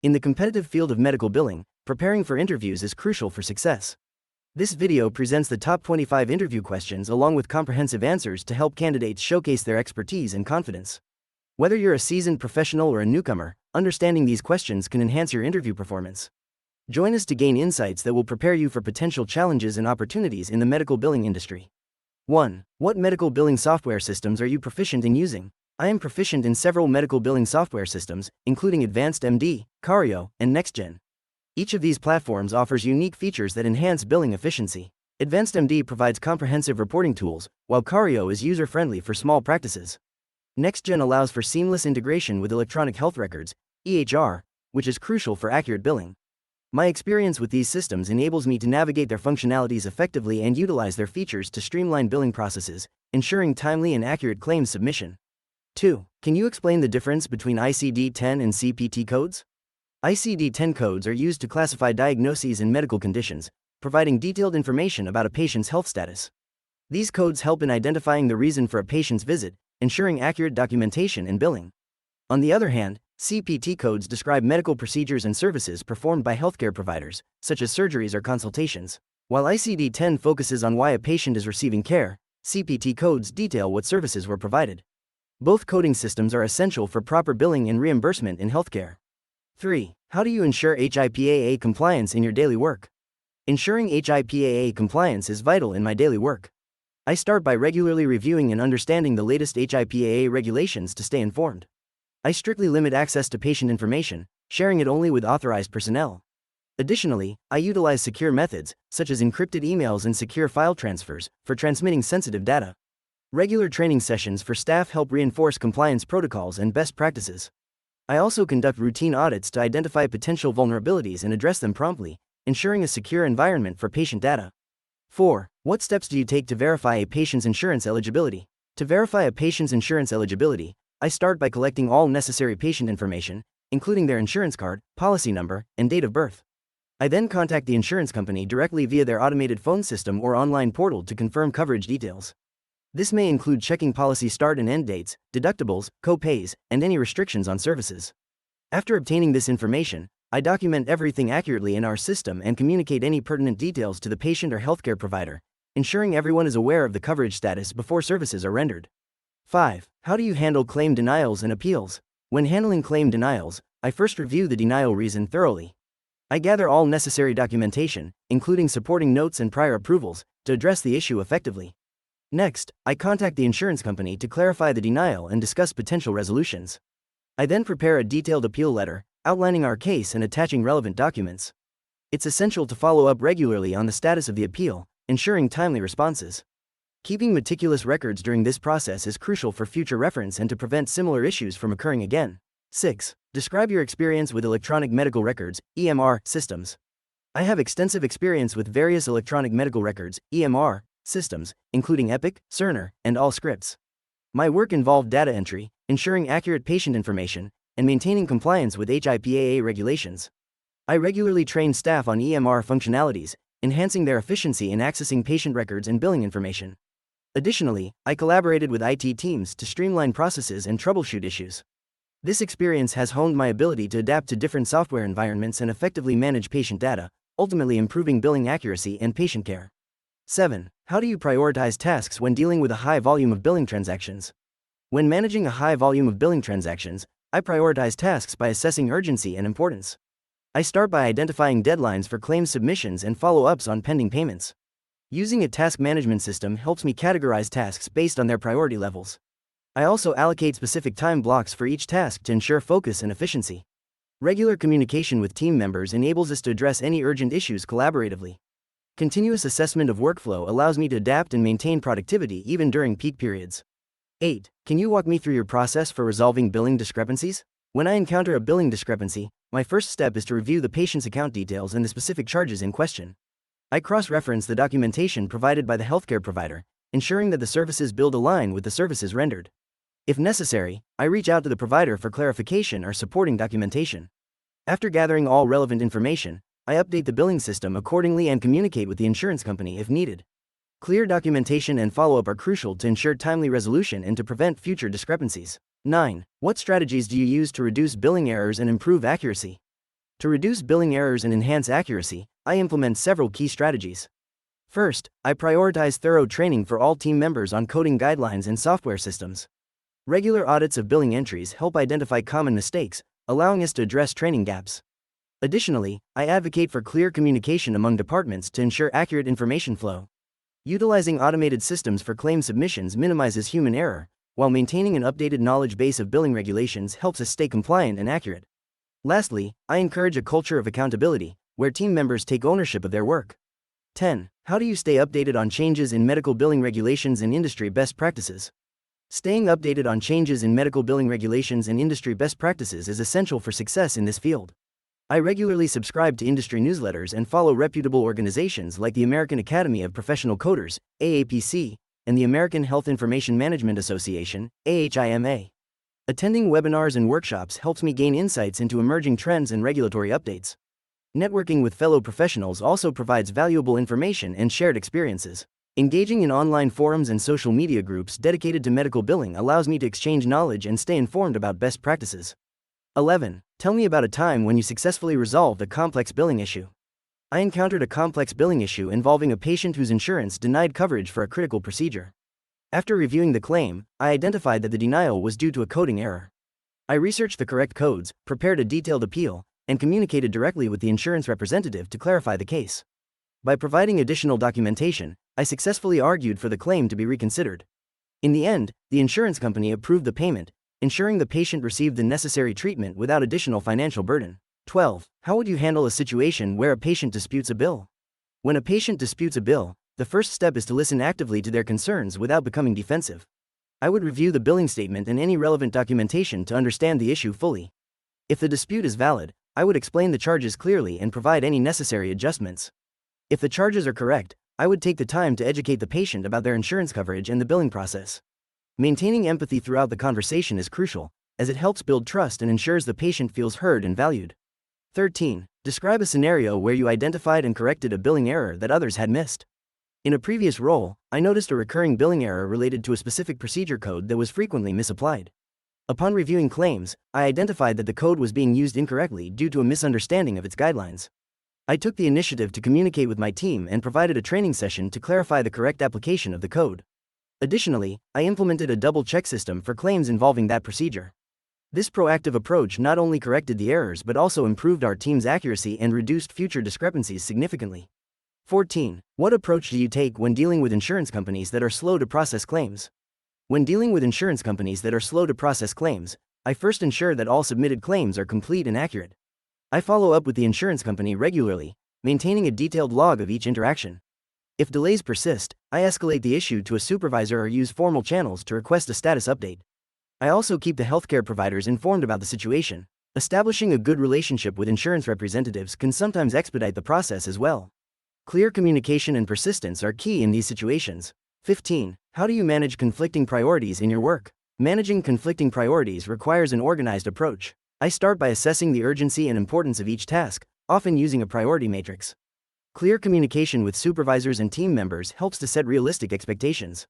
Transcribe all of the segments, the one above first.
In the competitive field of medical billing, preparing for interviews is crucial for success. This video presents the top 25 interview questions along with comprehensive answers to help candidates showcase their expertise and confidence. Whether you're a seasoned professional or a newcomer, understanding these questions can enhance your interview performance. Join us to gain insights that will prepare you for potential challenges and opportunities in the medical billing industry. 1. What medical billing software systems are you proficient in using? I am proficient in several medical billing software systems, including Advanced MD, Cario, and NextGen. Each of these platforms offers unique features that enhance billing efficiency. Advanced MD provides comprehensive reporting tools, while Cario is user-friendly for small practices. NextGen allows for seamless integration with electronic health records, EHR, which is crucial for accurate billing. My experience with these systems enables me to navigate their functionalities effectively and utilize their features to streamline billing processes, ensuring timely and accurate claims submission. 2. Can you explain the difference between ICD-10 and CPT codes? ICD-10 codes are used to classify diagnoses and medical conditions, providing detailed information about a patient's health status. These codes help in identifying the reason for a patient's visit, ensuring accurate documentation and billing. On the other hand, CPT codes describe medical procedures and services performed by healthcare providers, such as surgeries or consultations. While ICD-10 focuses on why a patient is receiving care, CPT codes detail what services were provided. Both coding systems are essential for proper billing and reimbursement in healthcare. 3. How do you ensure HIPAA compliance in your daily work? Ensuring HIPAA compliance is vital in my daily work. I start by regularly reviewing and understanding the latest HIPAA regulations to stay informed. I strictly limit access to patient information, sharing it only with authorized personnel. Additionally, I utilize secure methods, such as encrypted emails and secure file transfers, for transmitting sensitive data. Regular training sessions for staff help reinforce compliance protocols and best practices. I also conduct routine audits to identify potential vulnerabilities and address them promptly, ensuring a secure environment for patient data. 4. What steps do you take to verify a patient's insurance eligibility? To verify a patient's insurance eligibility, I start by collecting all necessary patient information, including their insurance card, policy number, and date of birth. I then contact the insurance company directly via their automated phone system or online portal to confirm coverage details. This may include checking policy start and end dates, deductibles, co-pays, and any restrictions on services. After obtaining this information, I document everything accurately in our system and communicate any pertinent details to the patient or healthcare provider, ensuring everyone is aware of the coverage status before services are rendered. 5. How do you handle claim denials and appeals? When handling claim denials, I first review the denial reason thoroughly. I gather all necessary documentation, including supporting notes and prior approvals, to address the issue effectively. Next, I contact the insurance company to clarify the denial and discuss potential resolutions. I then prepare a detailed appeal letter, outlining our case and attaching relevant documents. It's essential to follow up regularly on the status of the appeal, ensuring timely responses. Keeping meticulous records during this process is crucial for future reference and to prevent similar issues from occurring again. 6. Describe your experience with electronic medical records, EMR, systems. I have extensive experience with various electronic medical records, EMR, systems, including Epic, Cerner, and Allscripts. My work involved data entry, ensuring accurate patient information, and maintaining compliance with HIPAA regulations. I regularly train staff on EMR functionalities, enhancing their efficiency in accessing patient records and billing information. Additionally, I collaborated with IT teams to streamline processes and troubleshoot issues. This experience has honed my ability to adapt to different software environments and effectively manage patient data, ultimately improving billing accuracy and patient care. 7. How do you prioritize tasks when dealing with a high volume of billing transactions? When managing a high volume of billing transactions, I prioritize tasks by assessing urgency and importance. I start by identifying deadlines for claims submissions and follow-ups on pending payments. Using a task management system helps me categorize tasks based on their priority levels. I also allocate specific time blocks for each task to ensure focus and efficiency. Regular communication with team members enables us to address any urgent issues collaboratively. Continuous assessment of workflow allows me to adapt and maintain productivity even during peak periods. 8. Can you walk me through your process for resolving billing discrepancies? When I encounter a billing discrepancy, my first step is to review the patient's account details and the specific charges in question. I cross-reference the documentation provided by the healthcare provider, ensuring that the services billed align with the services rendered. If necessary, I reach out to the provider for clarification or supporting documentation. After gathering all relevant information, I update the billing system accordingly and communicate with the insurance company if needed. Clear documentation and follow-up are crucial to ensure timely resolution and to prevent future discrepancies. 9. What strategies do you use to reduce billing errors and improve accuracy? To reduce billing errors and enhance accuracy, I implement several key strategies. First, I prioritize thorough training for all team members on coding guidelines and software systems. Regular audits of billing entries help identify common mistakes, allowing us to address training gaps. Additionally, I advocate for clear communication among departments to ensure accurate information flow. Utilizing automated systems for claim submissions minimizes human error, while maintaining an updated knowledge base of billing regulations helps us stay compliant and accurate. Lastly, I encourage a culture of accountability, where team members take ownership of their work. 10. How do you stay updated on changes in medical billing regulations and industry best practices? Staying updated on changes in medical billing regulations and industry best practices is essential for success in this field. I regularly subscribe to industry newsletters and follow reputable organizations like the American Academy of Professional Coders, AAPC, and the American Health Information Management Association, AHIMA. Attending webinars and workshops helps me gain insights into emerging trends and regulatory updates. Networking with fellow professionals also provides valuable information and shared experiences. Engaging in online forums and social media groups dedicated to medical billing allows me to exchange knowledge and stay informed about best practices. 11. Tell me about a time when you successfully resolved a complex billing issue. I encountered a complex billing issue involving a patient whose insurance denied coverage for a critical procedure. After reviewing the claim, I identified that the denial was due to a coding error. I researched the correct codes, prepared a detailed appeal, and communicated directly with the insurance representative to clarify the case. By providing additional documentation, I successfully argued for the claim to be reconsidered. In the end, the insurance company approved the payment, ensuring the patient received the necessary treatment without additional financial burden. 12. How would you handle a situation where a patient disputes a bill? When a patient disputes a bill, the first step is to listen actively to their concerns without becoming defensive. I would review the billing statement and any relevant documentation to understand the issue fully. If the dispute is valid, I would explain the charges clearly and provide any necessary adjustments. If the charges are correct, I would take the time to educate the patient about their insurance coverage and the billing process. Maintaining empathy throughout the conversation is crucial, as it helps build trust and ensures the patient feels heard and valued. 13. Describe a scenario where you identified and corrected a billing error that others had missed. In a previous role, I noticed a recurring billing error related to a specific procedure code that was frequently misapplied. Upon reviewing claims, I identified that the code was being used incorrectly due to a misunderstanding of its guidelines. I took the initiative to communicate with my team and provided a training session to clarify the correct application of the code. Additionally, I implemented a double-check system for claims involving that procedure. This proactive approach not only corrected the errors but also improved our team's accuracy and reduced future discrepancies significantly. 14. What approach do you take when dealing with insurance companies that are slow to process claims? When dealing with insurance companies that are slow to process claims, I first ensure that all submitted claims are complete and accurate. I follow up with the insurance company regularly, maintaining a detailed log of each interaction. If delays persist, I escalate the issue to a supervisor or use formal channels to request a status update. I also keep the healthcare providers informed about the situation. Establishing a good relationship with insurance representatives can sometimes expedite the process as well. Clear communication and persistence are key in these situations. 15. How do you manage conflicting priorities in your work? Managing conflicting priorities requires an organized approach. I start by assessing the urgency and importance of each task, often using a priority matrix. Clear communication with supervisors and team members helps to set realistic expectations.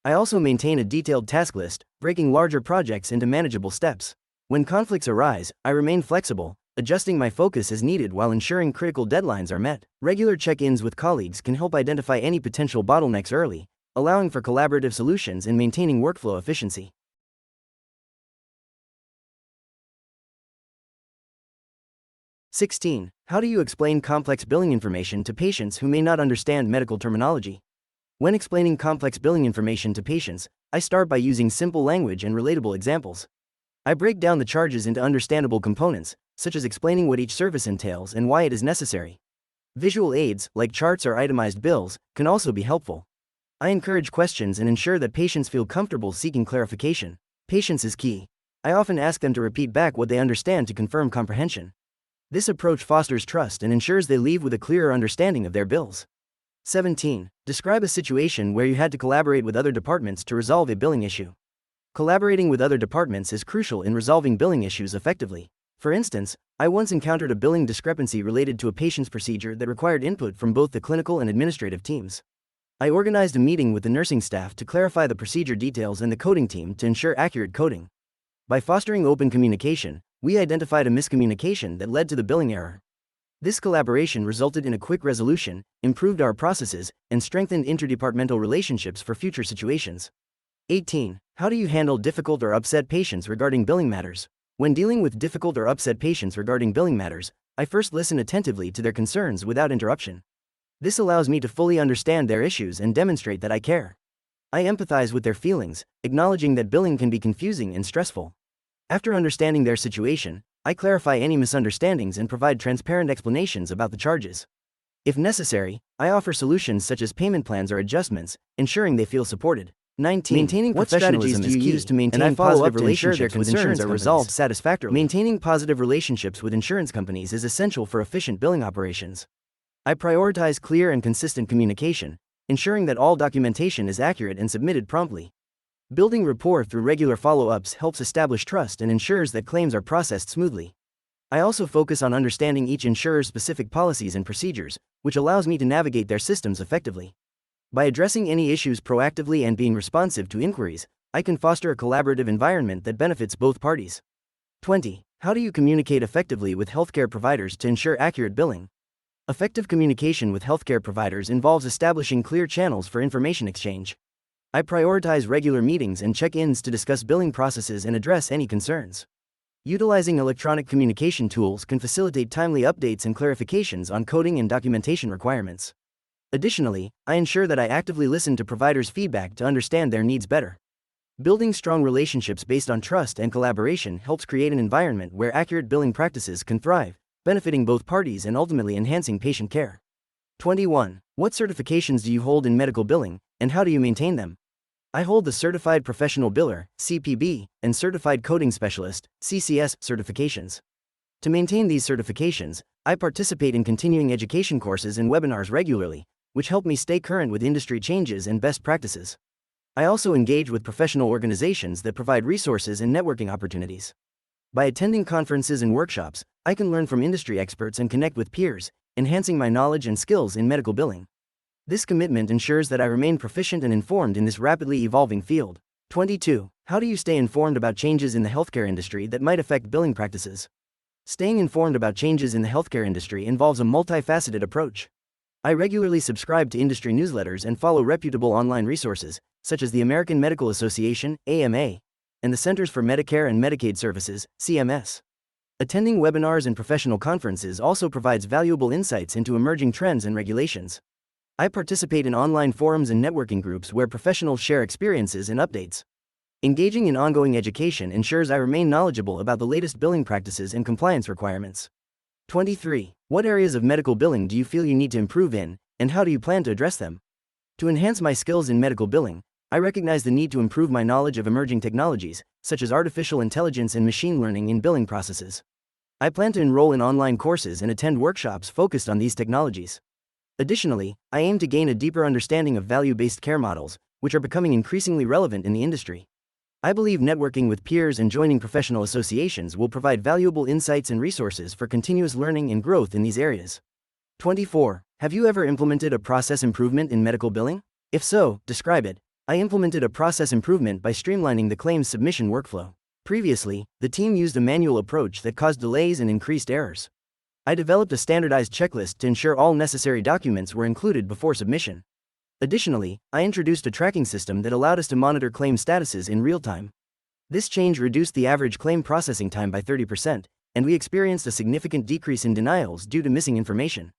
I also maintain a detailed task list, breaking larger projects into manageable steps. When conflicts arise, I remain flexible, adjusting my focus as needed while ensuring critical deadlines are met. Regular check-ins with colleagues can help identify any potential bottlenecks early, allowing for collaborative solutions and maintaining workflow efficiency. 16. How do you explain complex billing information to patients who may not understand medical terminology? When explaining complex billing information to patients, I start by using simple language and relatable examples. I break down the charges into understandable components, such as explaining what each service entails and why it is necessary. Visual aids, like charts or itemized bills, can also be helpful. I encourage questions and ensure that patients feel comfortable seeking clarification. Patience is key. I often ask them to repeat back what they understand to confirm comprehension. This approach fosters trust and ensures they leave with a clearer understanding of their bills. 17. Describe a situation where you had to collaborate with other departments to resolve a billing issue. Collaborating with other departments is crucial in resolving billing issues effectively. For instance, I once encountered a billing discrepancy related to a patient's procedure that required input from both the clinical and administrative teams. I organized a meeting with the nursing staff to clarify the procedure details and the coding team to ensure accurate coding. By fostering open communication, We identified a miscommunication that led to the billing error. This collaboration resulted in a quick resolution, improved our processes, and strengthened interdepartmental relationships for future situations. 18. How do you handle difficult or upset patients regarding billing matters? When dealing with difficult or upset patients regarding billing matters, I first listen attentively to their concerns without interruption. This allows me to fully understand their issues and demonstrate that I care. I empathize with their feelings, acknowledging that billing can be confusing and stressful. After understanding their situation, I clarify any misunderstandings and provide transparent explanations about the charges. If necessary, I offer solutions such as payment plans or adjustments, ensuring they feel supported. 19. Maintaining What professionalism strategies do is you key, use to maintain and I follow positive up to ensure their relationships with concerns insurance are companies? resolved satisfactorily. Maintaining positive relationships with insurance companies is essential for efficient billing operations. I prioritize clear and consistent communication, ensuring that all documentation is accurate and submitted promptly. Building rapport through regular follow-ups helps establish trust and ensures that claims are processed smoothly. I also focus on understanding each insurer's specific policies and procedures, which allows me to navigate their systems effectively. By addressing any issues proactively and being responsive to inquiries, I can foster a collaborative environment that benefits both parties. 20. How do you communicate effectively with healthcare providers to ensure accurate billing? Effective communication with healthcare providers involves establishing clear channels for information exchange. I prioritize regular meetings and check-ins to discuss billing processes and address any concerns. Utilizing electronic communication tools can facilitate timely updates and clarifications on coding and documentation requirements. Additionally, I ensure that I actively listen to providers' feedback to understand their needs better. Building strong relationships based on trust and collaboration helps create an environment where accurate billing practices can thrive, benefiting both parties and ultimately enhancing patient care. 21. What certifications do you hold in medical billing, and how do you maintain them? I hold the Certified Professional Biller (CPB) and Certified Coding Specialist (CCS) certifications. To maintain these certifications, I participate in continuing education courses and webinars regularly, which help me stay current with industry changes and best practices. I also engage with professional organizations that provide resources and networking opportunities. By attending conferences and workshops, I can learn from industry experts and connect with peers, enhancing my knowledge and skills in medical billing. This commitment ensures that I remain proficient and informed in this rapidly evolving field. 22. How do you stay informed about changes in the healthcare industry that might affect billing practices? Staying informed about changes in the healthcare industry involves a multifaceted approach. I regularly subscribe to industry newsletters and follow reputable online resources, such as the American Medical Association (AMA) and the Centers for Medicare and Medicaid Services (CMS). Attending webinars and professional conferences also provides valuable insights into emerging trends and regulations. I participate in online forums and networking groups where professionals share experiences and updates. Engaging in ongoing education ensures I remain knowledgeable about the latest billing practices and compliance requirements. 23. What areas of medical billing do you feel you need to improve in, and how do you plan to address them? To enhance my skills in medical billing, I recognize the need to improve my knowledge of emerging technologies, such as artificial intelligence and machine learning in billing processes. I plan to enroll in online courses and attend workshops focused on these technologies. Additionally, I aim to gain a deeper understanding of value-based care models, which are becoming increasingly relevant in the industry. I believe networking with peers and joining professional associations will provide valuable insights and resources for continuous learning and growth in these areas. 24. Have you ever implemented a process improvement in medical billing? If so, describe it. I implemented a process improvement by streamlining the claims submission workflow. Previously, the team used a manual approach that caused delays and increased errors. I developed a standardized checklist to ensure all necessary documents were included before submission. Additionally, I introduced a tracking system that allowed us to monitor claim statuses in real time. This change reduced the average claim processing time by 30%, and we experienced a significant decrease in denials due to missing information.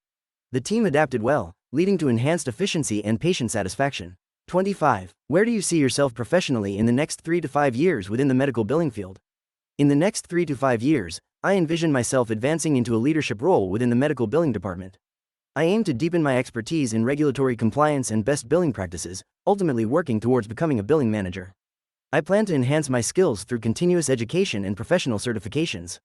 The team adapted well, leading to enhanced efficiency and patient satisfaction. 25. Where do you see yourself professionally in the next 3 to 5 years within the medical billing field? In the next 3 to 5 years, I envision myself advancing into a leadership role within the medical billing department. I aim to deepen my expertise in regulatory compliance and best billing practices, ultimately working towards becoming a billing manager. I plan to enhance my skills through continuous education and professional certifications.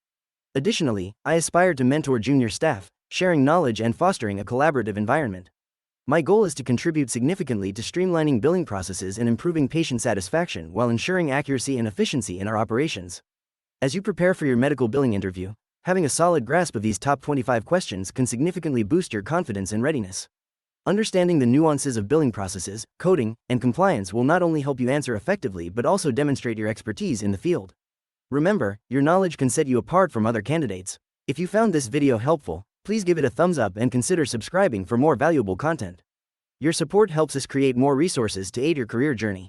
Additionally, I aspire to mentor junior staff, sharing knowledge and fostering a collaborative environment. My goal is to contribute significantly to streamlining billing processes and improving patient satisfaction while ensuring accuracy and efficiency in our operations. As you prepare for your medical billing interview, having a solid grasp of these top 25 questions can significantly boost your confidence and readiness. Understanding the nuances of billing processes, coding, and compliance will not only help you answer effectively but also demonstrate your expertise in the field. Remember, your knowledge can set you apart from other candidates. If you found this video helpful, please give it a thumbs up and consider subscribing for more valuable content. Your support helps us create more resources to aid your career journey.